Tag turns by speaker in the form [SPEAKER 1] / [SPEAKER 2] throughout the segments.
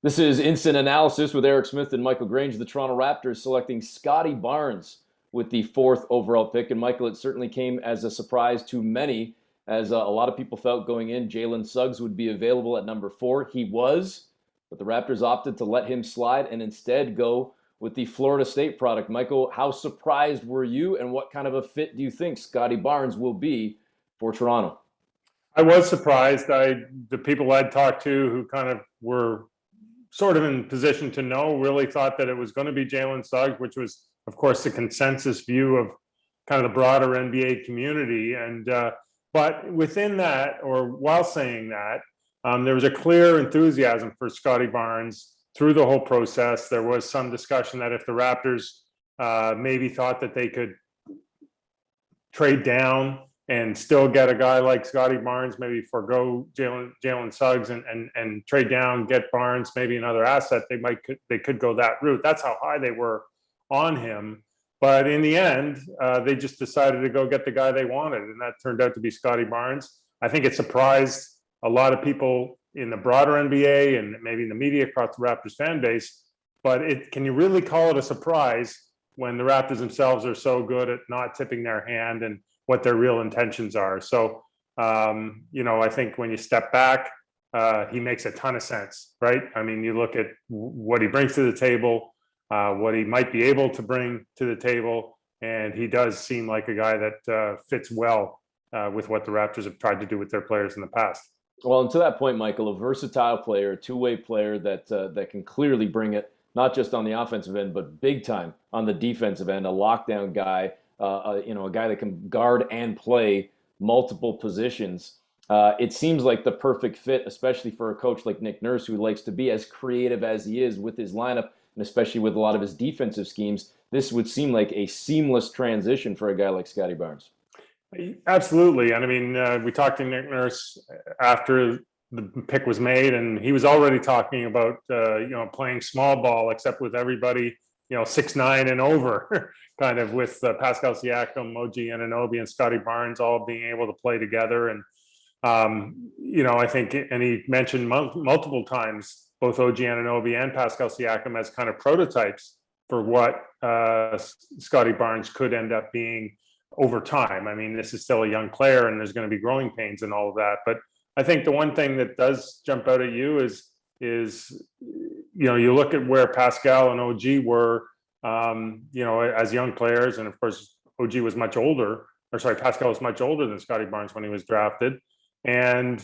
[SPEAKER 1] This is Instant Analysis with Eric Smith and Michael Grange. The Toronto Raptors selecting Scottie Barnes with the fourth overall pick. And Michael, it certainly came as a surprise to many, as a lot of people felt going in Jalen Suggs would be available at number 4. He was, but the Raptors opted to let him slide and instead go with the Florida State product. Michael, how surprised were you, and what kind of a fit do you think Scottie Barnes will be for Toronto?
[SPEAKER 2] I was surprised. The people I'd talked to who kind of were sort of in position to know really thought that it was going to be Jalen Suggs, which was, of course, the consensus view of kind of the broader NBA community. And but within that, or while saying that, there was a clear enthusiasm for Scottie Barnes through the whole process. There was some discussion that if the Raptors maybe thought that they could trade down and still get a guy like Scottie Barnes, maybe forego Jalen Suggs and trade down, get Barnes, maybe another asset, they could go that route. That's how high they were on him. But in the end, they just decided to go get the guy they wanted, and that turned out to be Scottie Barnes. I think it surprised a lot of people in the broader NBA and maybe in the media across the Raptors fan base. But can you really call it a surprise when the Raptors themselves are so good at not tipping their hand and what their real intentions are? So, I think when you step back, he makes a ton of sense, right? I mean, you look at what he brings to the table, what he might be able to bring to the table, and he does seem like a guy that fits well with what the Raptors have tried to do with their players in the past.
[SPEAKER 1] Well, and to that point, Michael, a versatile player, a two-way player that can clearly bring it, not just on the offensive end, but big time on the defensive end, a lockdown guy, a guy that can guard and play multiple positions. It seems like the perfect fit, especially for a coach like Nick Nurse, who likes to be as creative as he is with his lineup, and especially with a lot of his defensive schemes. This would seem like a seamless transition for a guy like Scottie Barnes.
[SPEAKER 2] Absolutely. And I mean, we talked to Nick Nurse after the pick was made, and he was already talking about, playing small ball, except with everybody, 6'9" and over, kind of with Pascal Siakam, OG Anunoby, and Scottie Barnes all being able to play together. And, I think, and he mentioned multiple times, both OG Anunoby and Pascal Siakam as kind of prototypes for what Scottie Barnes could end up being over time. I mean, this is still a young player and there's going to be growing pains and all of that. But I think the one thing that does jump out at you is you look at where Pascal and OG were, as young players. And of course, OG was much older, Pascal was much older than Scottie Barnes when he was drafted. And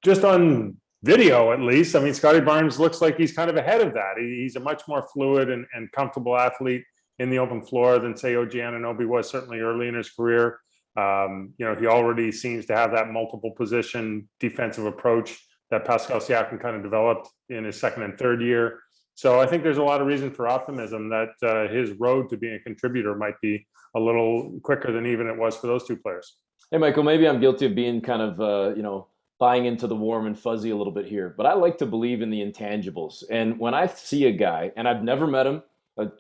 [SPEAKER 2] just on video, at least, I mean, Scottie Barnes looks like he's kind of ahead of that. He's a much more fluid and comfortable athlete in the open floor than, say, OG Anunoby was certainly early in his career. He already seems to have that multiple position defensive approach that Pascal Siakam kind of developed in his second and third year. So I think there's a lot of reason for optimism that his road to being a contributor might be a little quicker than even it was for those two players.
[SPEAKER 1] Hey, Michael, maybe I'm guilty of being kind of, buying into the warm and fuzzy a little bit here, but I like to believe in the intangibles. And when I see a guy, and I've never met him,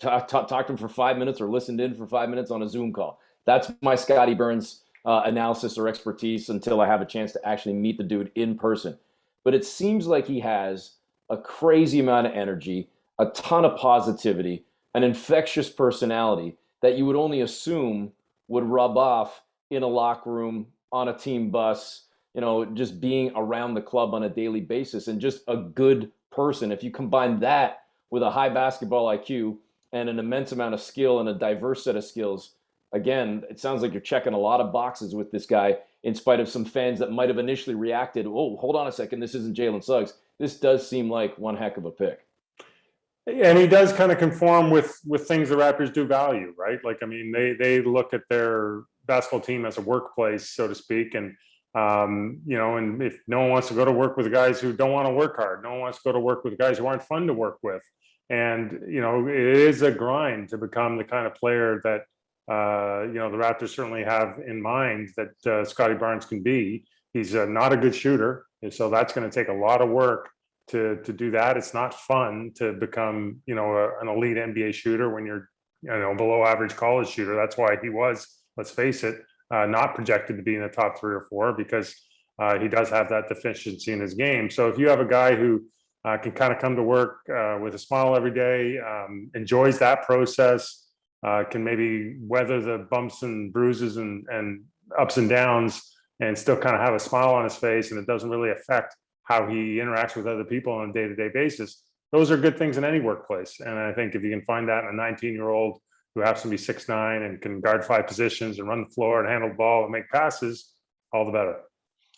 [SPEAKER 1] talked to him for 5 minutes or listened in for 5 minutes on a Zoom call. That's my Scottie Barnes analysis or expertise until I have a chance to actually meet the dude in person. But it seems like he has a crazy amount of energy, a ton of positivity, an infectious personality that you would only assume would rub off in a locker room, on a team bus, just being around the club on a daily basis, and just a good person. If you combine that with a high basketball IQ and an immense amount of skill and a diverse set of skills, again, it sounds like you're checking a lot of boxes with this guy, in spite of some fans that might have initially reacted, oh, hold on a second, this isn't Jalen Suggs. This does seem like one heck of a pick.
[SPEAKER 2] And he does kind of conform with things the Raptors do value, right? Like, I mean, they look at their basketball team as a workplace, so to speak. And, and if no one wants to go to work with guys who don't want to work hard, no one wants to go to work with guys who aren't fun to work with. And, it is a grind to become the kind of player that, the Raptors certainly have in mind that Scottie Barnes can be. He's not a good shooter. And so that's going to take a lot of work to do that. It's not fun to become, an elite NBA shooter when you're, below average college shooter. That's why he was, let's face it, not projected to be in the top 3 or 4, because he does have that deficiency in his game. So if you have a guy who can kind of come to work with a smile every day, enjoys that process, can maybe weather the bumps and bruises and ups and downs and still kind of have a smile on his face, and it doesn't really affect how he interacts with other people on a day-to-day basis. Those are good things in any workplace. And I think if you can find that in a 19-year-old who happens to be 6'9" and can guard 5 positions and run the floor and handle the ball and make passes, all the better.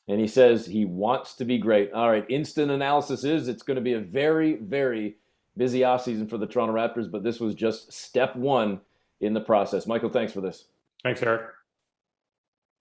[SPEAKER 1] And he says he wants to be great. All right, instant analysis is it's going to be a very, very busy offseason for the Toronto Raptors, but this was just step one in the process. Michael, thanks for this.
[SPEAKER 2] Thanks, Eric.